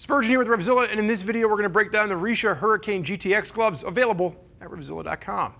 Spurgeon here with RevZilla, and in this video we're going to break down the RICHA Hurricane GTX gloves available at RevZilla.com.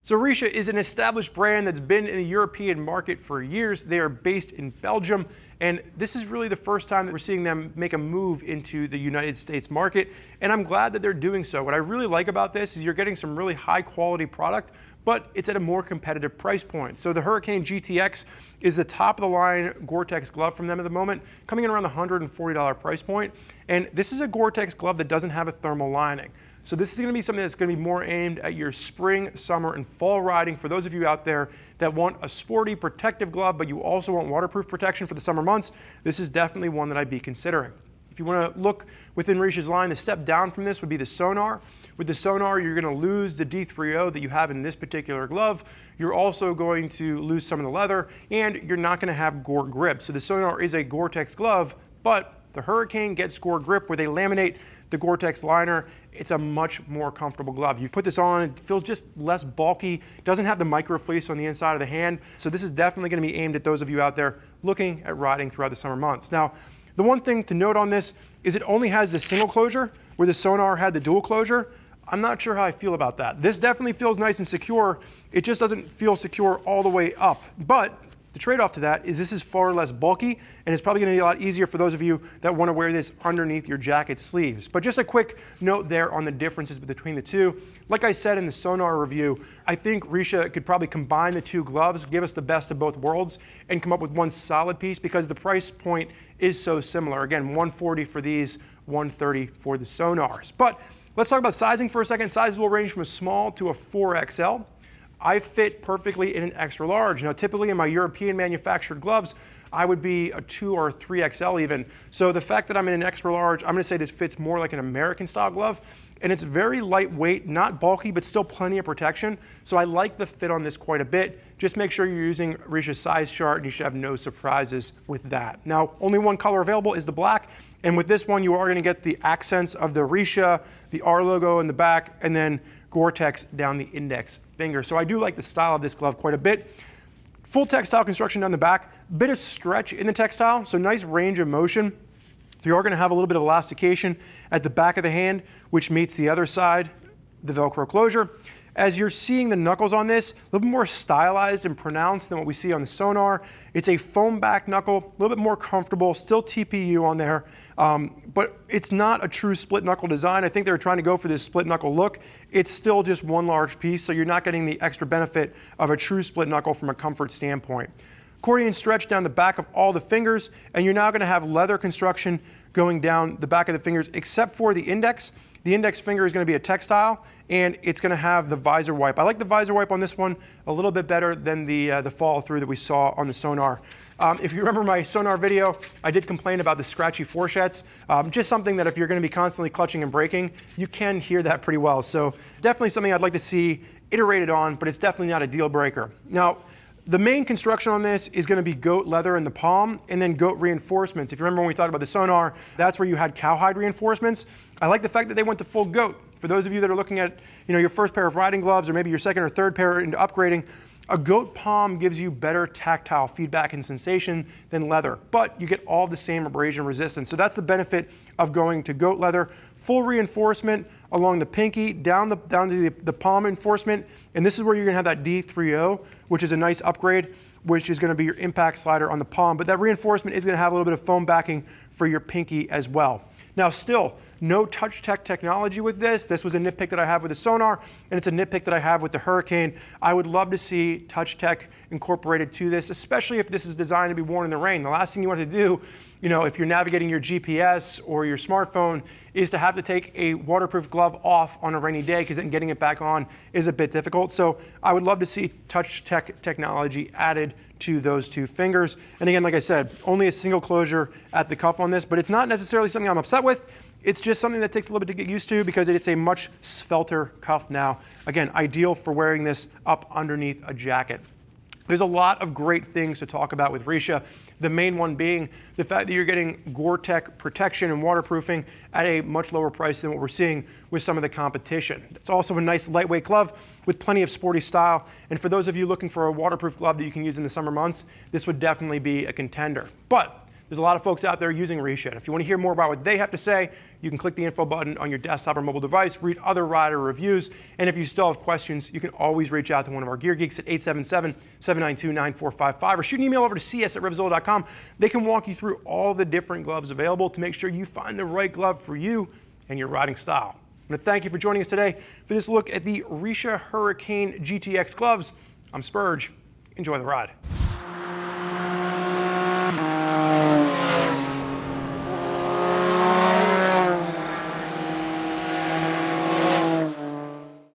So RICHA is an established brand that's been in the European market for years. They are based in Belgium, and this is really the first time that we're seeing them make a move into the United States market, and I'm glad that they're doing so. What I really like about this is you're getting some really high quality product, but it's at a more competitive price point. So the Hurricane GTX is the top of the line Gore-Tex glove from them at the moment, coming in around the $140 price point. And this is a Gore-Tex glove that doesn't have a thermal lining. So this is going to be something that's going to be more aimed at your spring, summer, and fall riding. For those of you out there that want a sporty, protective glove, but you also want waterproof protection for the summer months, this is definitely one that I'd be considering. If you want to look within RICHA's line, the step down from this would be the sonar. With the sonar, you're going to lose the D3O that you have in this particular glove. You're also going to lose some of the leather, and you're not going to have Gore grip. So the sonar is a Gore-Tex glove, but the Hurricane gets Gore grip where they laminate the Gore-Tex liner. It's a much more comfortable glove. You put this on, it feels just less bulky, doesn't have the micro fleece on the inside of the hand. So this is definitely going to be aimed at those of you out there looking at riding throughout the summer months. Now, the one thing to note on this is it only has the single closure where the sonar had the dual closure. I'm not sure how I feel about that. This definitely feels nice and secure. It just doesn't feel secure all the way up. But the trade-off to that is this is far less bulky, and it's probably going to be a lot easier for those of you that want to wear this underneath your jacket sleeves. But just a quick note there on the differences between the two. Like I said in the sonar review, I think RICHA could probably combine the two gloves, give us the best of both worlds, and come up with one solid piece because the price point is so similar. Again, $140 for these, $130 for the sonars. But let's talk about sizing for a second. Sizes will range from a small to a 4XL. I fit perfectly in an extra large. Now, typically in my European manufactured gloves, I would be a 2 or a 3XL even. So the fact that I'm in an extra large, I'm going to say this fits more like an American style glove. And it's very lightweight, not bulky, but still plenty of protection. So I like the fit on this quite a bit. Just make sure you're using RICHA's size chart and you should have no surprises with that. Now, only one color available is the black. And with this one, you are going to get the accents of the RICHA, the R logo in the back, and then Gore-Tex down the index finger. So I do like the style of this glove quite a bit. Full textile construction down the back, bit of stretch in the textile, so nice range of motion. You are going to have a little bit of elastication at the back of the hand, which meets the other side, the Velcro closure. As you're seeing the knuckles on this, a little bit more stylized and pronounced than what we see on the sonar. It's a foam back knuckle, a little bit more comfortable, still TPU on there, but it's not a true split knuckle design. I think they were trying to go for this split knuckle look. It's still just one large piece, so you're not getting the extra benefit of a true split knuckle from a comfort standpoint. Accordion stretch down the back of all the fingers, and you're now going to have leather construction going down the back of the fingers except for the index. The index finger is going to be a textile, and it's going to have the visor wipe. I like the visor wipe on this one a little bit better than the follow through that we saw on the sonar. If you remember my sonar video, I did complain about the scratchy fourchettes. Just something that if you're going to be constantly clutching and braking, you can hear that pretty well. So definitely something I'd like to see iterated on, but it's definitely not a deal breaker. Now, the main construction on this is going to be goat leather in the palm and then goat reinforcements. If you remember when we talked about the sonar, that's where you had cowhide reinforcements. I like the fact that they went to full goat. For those of you that are looking at your first pair of riding gloves or maybe your second or third pair into upgrading, a goat palm gives you better tactile feedback and sensation than leather, but you get all the same abrasion resistance. So that's the benefit of going to goat leather. Full reinforcement along the pinky, down to the palm reinforcement, and this is where you're going to have that D3O, which is a nice upgrade, which is going to be your impact slider on the palm, but that reinforcement is going to have a little bit of foam backing for your pinky as well. Now still, no touch tech technology with this. This was a nitpick that I have with the sonar, and it's a nitpick that I have with the Hurricane. I would love to see touch tech incorporated to this, especially if this is designed to be worn in the rain. The last thing you want to do, if you're navigating your GPS or your smartphone, is to have to take a waterproof glove off on a rainy day because then getting it back on is a bit difficult. So I would love to see touch tech technology added to those two fingers. And again, like I said, only a single closure at the cuff on this, but it's not necessarily something I'm upset with. It's just something that takes a little bit to get used to because it's a much svelter cuff now. Again, ideal for wearing this up underneath a jacket. There's a lot of great things to talk about with RICHA, the main one being the fact that you're getting Gore-Tex protection and waterproofing at a much lower price than what we're seeing with some of the competition. It's also a nice lightweight glove with plenty of sporty style, and for those of you looking for a waterproof glove that you can use in the summer months, this would definitely be a contender. But there's a lot of folks out there using RICHA, and if you want to hear more about what they have to say, you can click the info button on your desktop or mobile device, read other rider reviews, and if you still have questions, you can always reach out to one of our gear geeks at 877-792-9455 or shoot an email over to cs@RevZilla.com. They can walk you through all the different gloves available to make sure you find the right glove for you and your riding style. I want to thank you for joining us today for this look at the RICHA Hurricane GTX Gloves. I'm Spurge. Enjoy the ride.